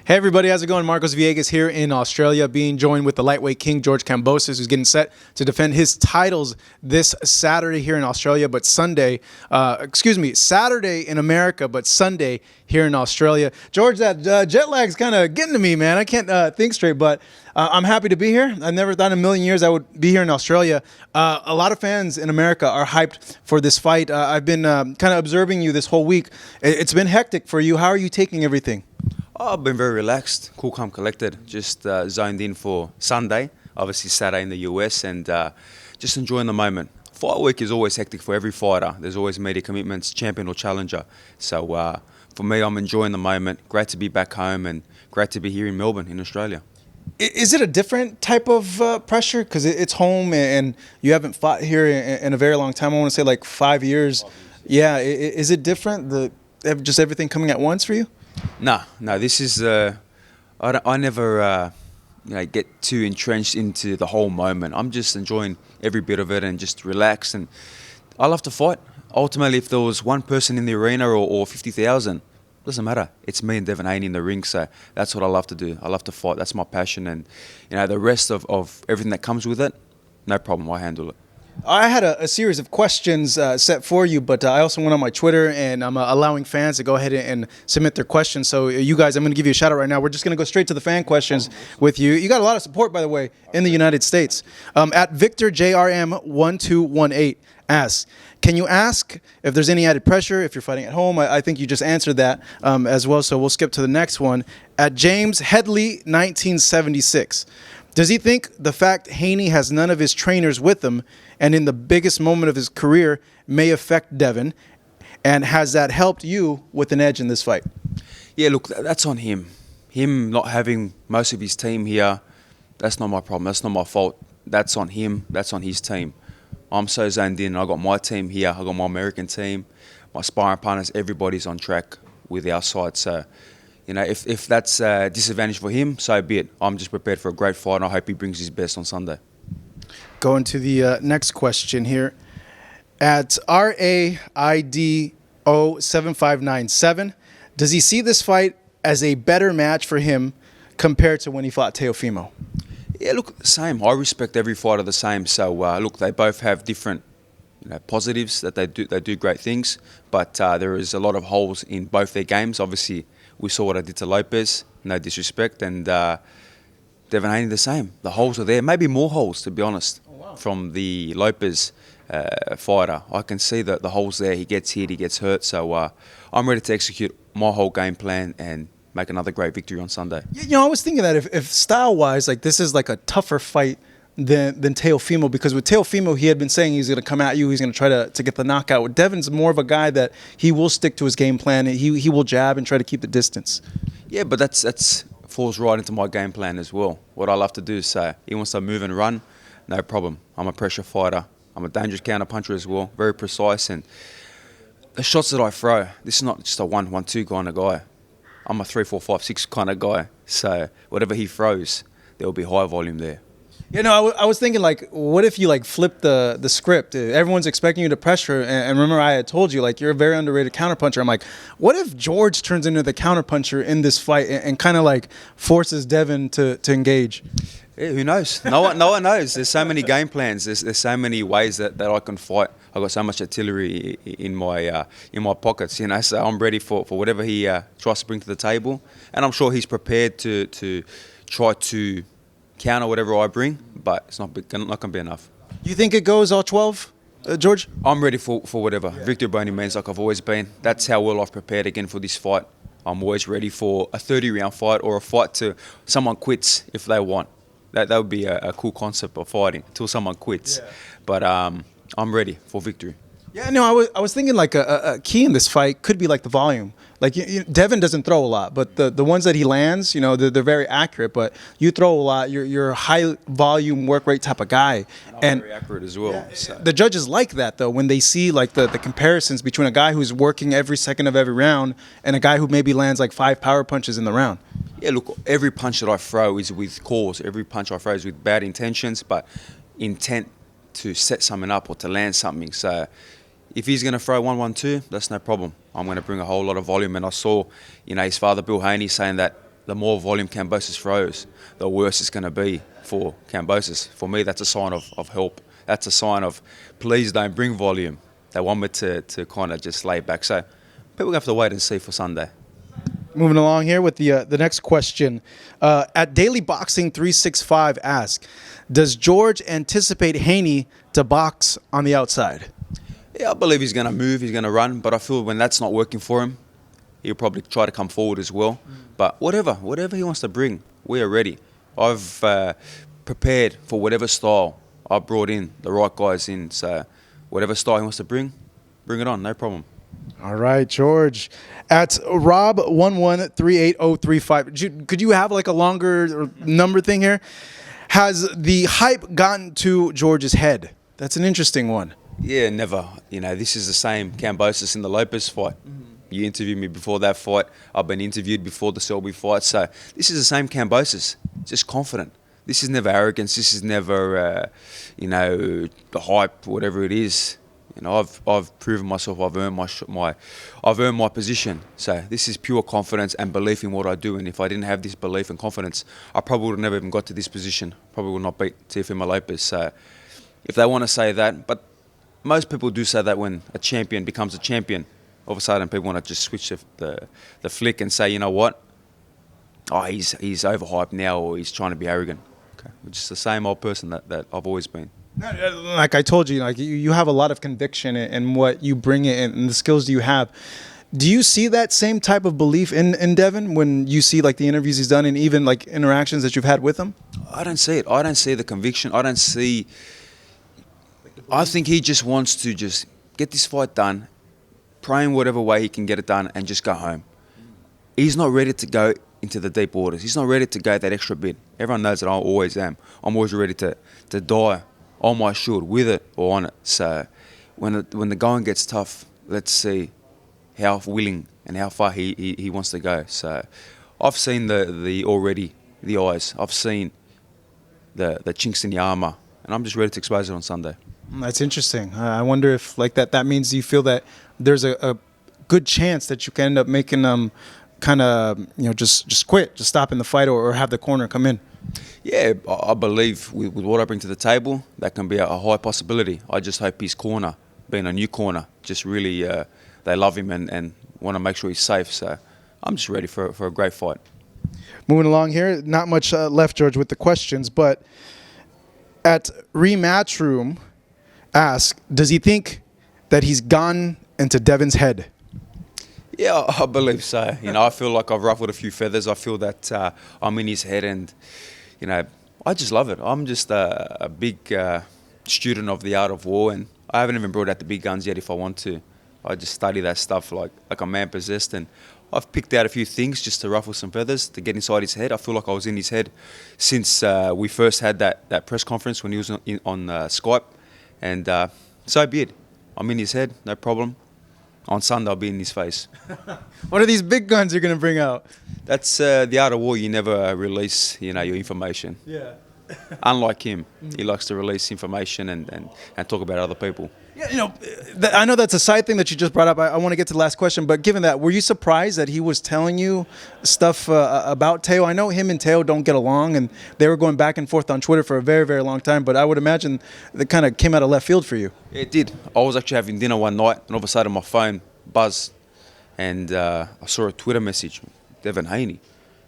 Hey everybody, how's it going? Marcos Villegas here in Australia, being joined with the lightweight king George Kambosos, who's getting set to defend his titles this Saturday here in Australia, but Saturday in America, but Sunday here in Australia. George, that jet lag's kind of getting to me, man. I can't think straight, but I'm happy to be here. I never thought in a million years I would be here in Australia. A lot of fans in America are hyped for this fight. I've been kind of observing you this whole week. It's been hectic for you. How are you taking everything? Oh, I've been very relaxed, cool, calm, collected. Just zoned in for Sunday, obviously Saturday in the US, and just enjoying the moment. Fight week is always hectic for every fighter. There's always media commitments, champion or challenger. So for me, I'm enjoying the moment. Great to be back home and great to be here in Melbourne, in Australia. Is it a different type of pressure? Because it's home and you haven't fought here in a very long time. I want to say like 5 years. Yeah, is it different? Just everything coming at once for you? No, this is, I never get too entrenched into the whole moment. I'm just enjoying every bit of it and just relax. And I love to fight. Ultimately, if there was one person in the arena or 50,000, doesn't matter. It's me and Devin Haney in the ring, so that's what I love to do. I love to fight. That's my passion. And the rest of everything that comes with it, no problem. I handle it. I had a series of questions set for you, but I also went on my Twitter, and I'm allowing fans to go ahead and submit their questions. So you guys, I'm going to give you a shout out right now. We're just going to go straight to the fan questions with you. You got a lot of support, by the way, in the United States. At VictorJRM1218 asks, can you ask if there's any added pressure if you're fighting at home? I think you just answered that as well, so we'll skip to the next one. At James Headley 1976. Does he think the fact Haney has none of his trainers with him and in the biggest moment of his career may affect Devin? And has that helped you with an edge in this fight? Yeah, look, that's on him. Him not having most of his team here, that's not my problem. That's not my fault. That's on him. That's on his team. I'm so zoned in. I got my team here. I got my American team, my sparring partners. Everybody's on track with our side. So, if that's a disadvantage for him, so be it. I'm just prepared for a great fight, and I hope he brings his best on Sunday. Going to the next question here. At RAIDO7597, does he see this fight as a better match for him compared to when he fought Teofimo? Yeah, look, same. I respect every fighter the same. So, look, they both have different positives that they do great things, but there is a lot of holes in both their games. Obviously, we saw what I did to Lopez, no disrespect, and Devin Haney the same. The holes are there, maybe more holes, to be honest, from the Lopez fighter. I can see that the holes there. He gets hit, he gets hurt, so I'm ready to execute my whole game plan and make another great victory on Sunday. I was thinking that if style-wise, like this is like a tougher fight than Teofimo, because with Teofimo, he had been saying he's going to come at you, he's going to try to get the knockout. With Devin's more of a guy that he will stick to his game plan. He will jab and try to keep the distance. Yeah, but that's falls right into my game plan as well. What I love to do is say, he wants to move and run, no problem. I'm a pressure fighter. I'm a dangerous counter puncher as well, very precise. And the shots that I throw, this is not just a 1-1-2 kind of guy. I'm a 3-4-5-6 kind of guy. So whatever he throws, there will be high volume there. I was thinking, like, what if you flip the script? Everyone's expecting you to pressure, and remember I had told you, like, you're a very underrated counterpuncher. I'm like, what if George turns into the counterpuncher in this fight and kind of like forces Devin to engage? Yeah, who knows? No one knows. There's so many game plans. There's so many ways that I can fight. I've got so much artillery in my pockets, so I'm ready for whatever he tries to bring to the table, and I'm sure he's prepared to try to counter whatever I bring, but it's not going to be enough. You think it goes all 12, George? I'm ready for whatever. Yeah. Victory by any means, like I've always been. That's how well I've prepared again for this fight. I'm always ready for a 30-round fight or a fight to someone quits if they want. That would be a cool concept of fighting, till someone quits. Yeah. But I'm ready for victory. Yeah, no, I was thinking like a key in this fight could be like the volume. Like Devin doesn't throw a lot, but the ones that he lands, they're very accurate. But you throw a lot. You're a high volume work rate type of guy, and very accurate as well. Yeah, so. The judges like that though when they see like the comparisons between a guy who's working every second of every round and a guy who maybe lands like 5 power punches in the round. Yeah, look, every punch that I throw is with cause. Every punch I throw is with bad intentions, but intent to set something up or to land something. So if he's going to throw 1-1-2, that's no problem. I'm going to bring a whole lot of volume. And I saw, his father, Bill Haney, saying that the more volume Kambosos throws, the worse it's going to be for Kambosos. For me, that's a sign of help. That's a sign of, please don't bring volume. They want me to kind of just lay back. So people have to wait and see for Sunday. Moving along here with the next question. At Daily Boxing 365 asks, does George anticipate Haney to box on the outside? Yeah, I believe he's going to move, he's going to run, but I feel when that's not working for him, he'll probably try to come forward as well. But whatever he wants to bring, we are ready. I've prepared for whatever style. I brought in the right guys in, so whatever style he wants to bring it on, no problem. All right, George. At Rob11380335, could you have like a longer number thing here? Has the hype gotten to George's head? That's an interesting one. Yeah, never. You know, this is the same Kambosos in the Lopez fight. You interviewed me before that fight. I've been interviewed before the Selby fight. So this is the same Kambosos, just confident. This is never arrogance. This is never, the hype, whatever it is. You know, I've proven myself. I've earned my position. So this is pure confidence and belief in what I do. And if I didn't have this belief and confidence, I probably would have never even got to this position. Probably would not beat Teofimo Lopez. So if they want to say that, but most people do say that when a champion becomes a champion. All of a sudden, people want to just switch the flick and say, you know what? Oh, he's overhyped now, or he's trying to be arrogant. Okay, which is the same old person that I've always been. Like I told you, like you have a lot of conviction in what you bring in and the skills you have. Do you see that same type of belief in Devin when you see like the interviews he's done and even like interactions that you've had with him? I don't see it. I don't see the conviction. I think he just wants to just get this fight done, pray in whatever way he can get it done, and just go home. He's not ready to go into the deep waters. He's not ready to go that extra bit. Everyone knows that I always am. I'm always ready to die on my shield, with it or on it. So when the going gets tough, let's see how willing and how far he wants to go. So I've seen the eyes. I've seen the chinks in the armour, and I'm just ready to expose it on Sunday. That's interesting. I wonder if like that means you feel that there's a good chance that you can end up making them kind of just quit, just stop in the fight, or have the corner come in. Yeah, I believe with what I bring to the table, that can be a high possibility. I just hope his corner, being a new corner, just really they love him and want to make sure he's safe. So I'm just ready for a great fight. Moving along here, not much left, George, with the questions, but at Rematch Room ask, does he think that he's gone into Devin's head? Yeah, I believe so. I feel like I've ruffled a few feathers. I feel that I'm in his head, and I just love it. I'm just a big student of the art of war, and I haven't even brought out the big guns yet. If I want to, I just study that stuff like a man possessed, and I've picked out a few things just to ruffle some feathers, to get inside his head. I feel like I was in his head since we first had that press conference when he was on Skype, and so be it. I'm in his head, no problem. On Sunday, I'll be in his face. What are these big guns you're going to bring out? That's the art of war. You never release, your information. Yeah. Unlike him, he likes to release information and talk about other people. Yeah, I know that's a side thing that you just brought up. I want to get to the last question, but given that, were you surprised that he was telling you stuff about Teo? I know him and Teo don't get along, and they were going back and forth on Twitter for a very, very long time, but I would imagine that kind of came out of left field for you. Yeah, it did. I was actually having dinner one night, and all of a sudden my phone buzzed, and I saw a Twitter message, Devin Haney.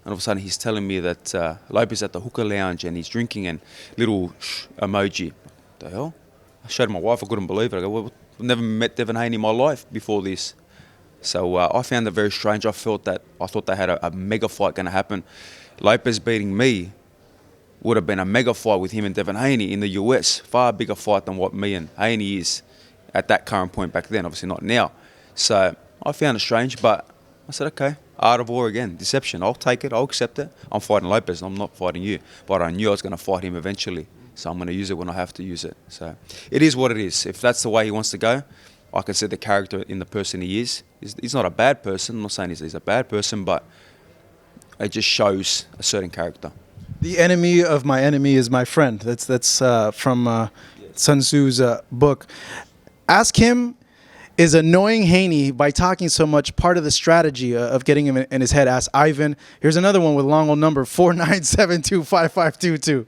And all of a sudden he's telling me that Lopez at the hookah lounge and he's drinking, and little emoji. What the hell? I showed my wife, I couldn't believe it. I go, well, I've never met Devin Haney in my life before this. So I found it very strange. I thought they had a mega fight going to happen. Lopez beating me would have been a mega fight with him and Devin Haney in the US. Far bigger fight than what me and Haney is at that current point back then, obviously not now. So I found it strange, but I said, okay, art of war again, deception. I'll take it, I'll accept it. I'm fighting Lopez, I'm not fighting you. But I knew I was going to fight him eventually. So I'm going to use it when I have to use it. So it is what it is. If that's the way he wants to go, I can see the character in the person he is. He's not a bad person. I'm not saying he's a bad person, but it just shows a certain character. The enemy of my enemy is my friend. That's from Sun Tzu's book. Ask him Is annoying Haney by talking so much part of the strategy of getting him in his head? Asked Ivan. Here's another one with long old number 49725522.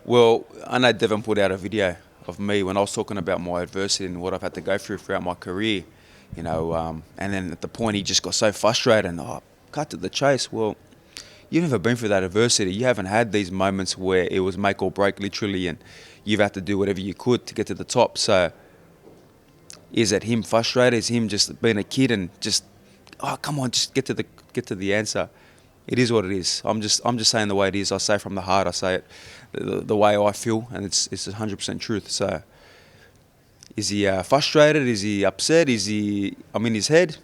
Well, I know Devin put out a video of me when I was talking about my adversity and what I've had to go through throughout my career, and then at the point he just got so frustrated and cut to the chase. Well, you've never been through that adversity. You haven't had these moments where it was make or break literally, and you've had to do whatever you could to get to the top. So is it him frustrated? Is him just being a kid and just, come on, just get to the answer? It is what it is. I'm just saying the way it is. I say it from the heart. I say it the way I feel, and it's 100% truth. So is he frustrated? Is he upset? I'm in his head?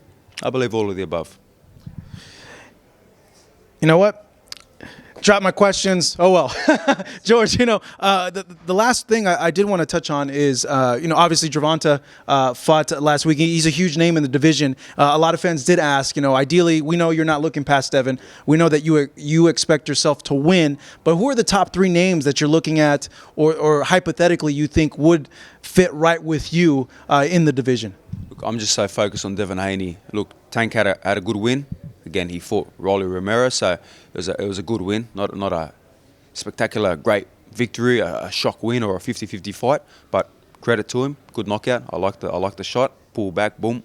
I believe all of the above. You know what? Drop my questions. Oh, well. George, the last thing I did want to touch on is, obviously Gervonta fought last week. He's a huge name in the division. A lot of fans did ask, ideally, we know you're not looking past Devin. We know that you expect yourself to win. But who are the top 3 names that you're looking at or hypothetically you think would fit right with you in the division? Look, I'm just so focused on Devin Haney. Look, Tank had a good win. Again, he fought Rolly Romero, so it was a good win, not a spectacular, great victory, a shock win or a 50-50 fight, but credit to him, good knockout. I like the shot, pull back, boom.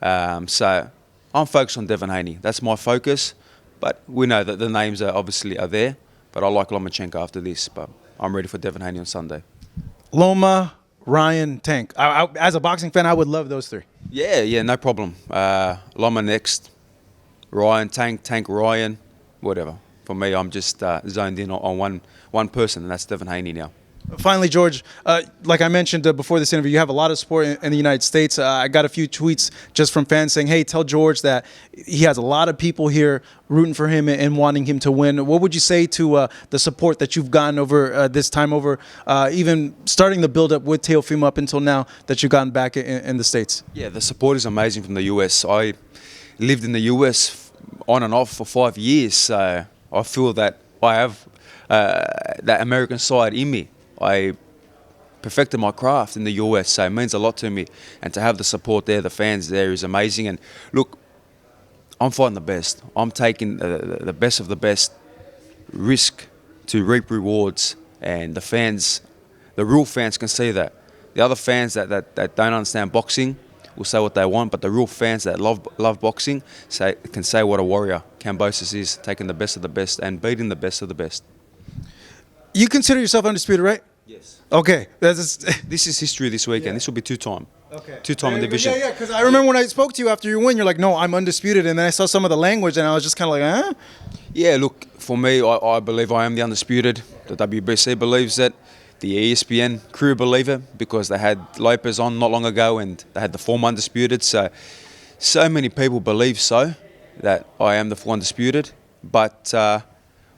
So I'm focused on Devin Haney. That's my focus, but we know that the names are there. But I like Lomachenko after this, but I'm ready for Devin Haney on Sunday. Loma, Ryan, Tank. As a boxing fan, I would love those 3. Yeah, no problem. Loma next. Ryan, Tank, Ryan, whatever. For me, I'm just zoned in on one person, and that's Devin Haney now. Finally, George, like I mentioned before this interview, you have a lot of support in the United States. I got a few tweets just from fans saying, hey, tell George that he has a lot of people here rooting for him and wanting him to win. What would you say to the support that you've gotten over this time, over even starting the build-up with Teofimo up until now that you've gotten back in the States? Yeah, the support is amazing from the US. I lived in the US on and off for 5 years, so I feel that I have that American side in me. I perfected my craft in the US, so it means a lot to me. And to have the support there, the fans there is amazing. And look, I'm fighting the best. I'm taking the best of the best, risk to reap rewards. And the fans, the real fans can see that. The other fans that don't understand boxing will say what they want, but the real fans that love boxing can say what a warrior Kambosos is, taking the best of the best and beating the best of the best. You consider yourself undisputed, right? Yes. Okay. This is history this weekend. Yeah. This will be two-time. Okay. Two-time in division. Yeah, because I remember when I spoke to you after you win, you're like, no, I'm undisputed. And then I saw some of the language, and I was just kind of like, huh? Yeah, look, for me, I believe I am the undisputed. The WBC believes it. The ESPN crew believe it because they had Lopez on not long ago and they had the former undisputed. So many people believe that I am the full undisputed. But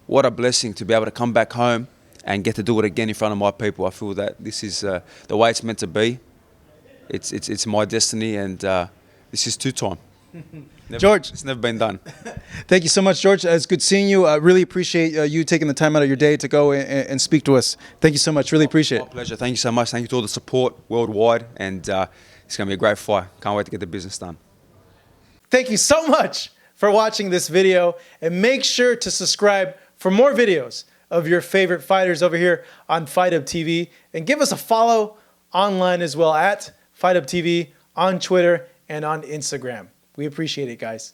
what a blessing to be able to come back home and get to do it again in front of my people. I feel that this is the way it's meant to be. It's my destiny, and this is two-time. George, it's never been done. Thank you so much, George. It's good seeing you. I really appreciate you taking the time out of your day to go and speak to us. Thank you so much. Really appreciate it. My pleasure. Thank you so much. Thank you to all the support worldwide, and it's going to be a great fight. Can't wait to get the business done. Thank you so much for watching this video, and make sure to subscribe for more videos of your favorite fighters over here on Fight Up TV, and give us a follow online as well at Fight Up TV on Twitter and on Instagram. We appreciate it, guys.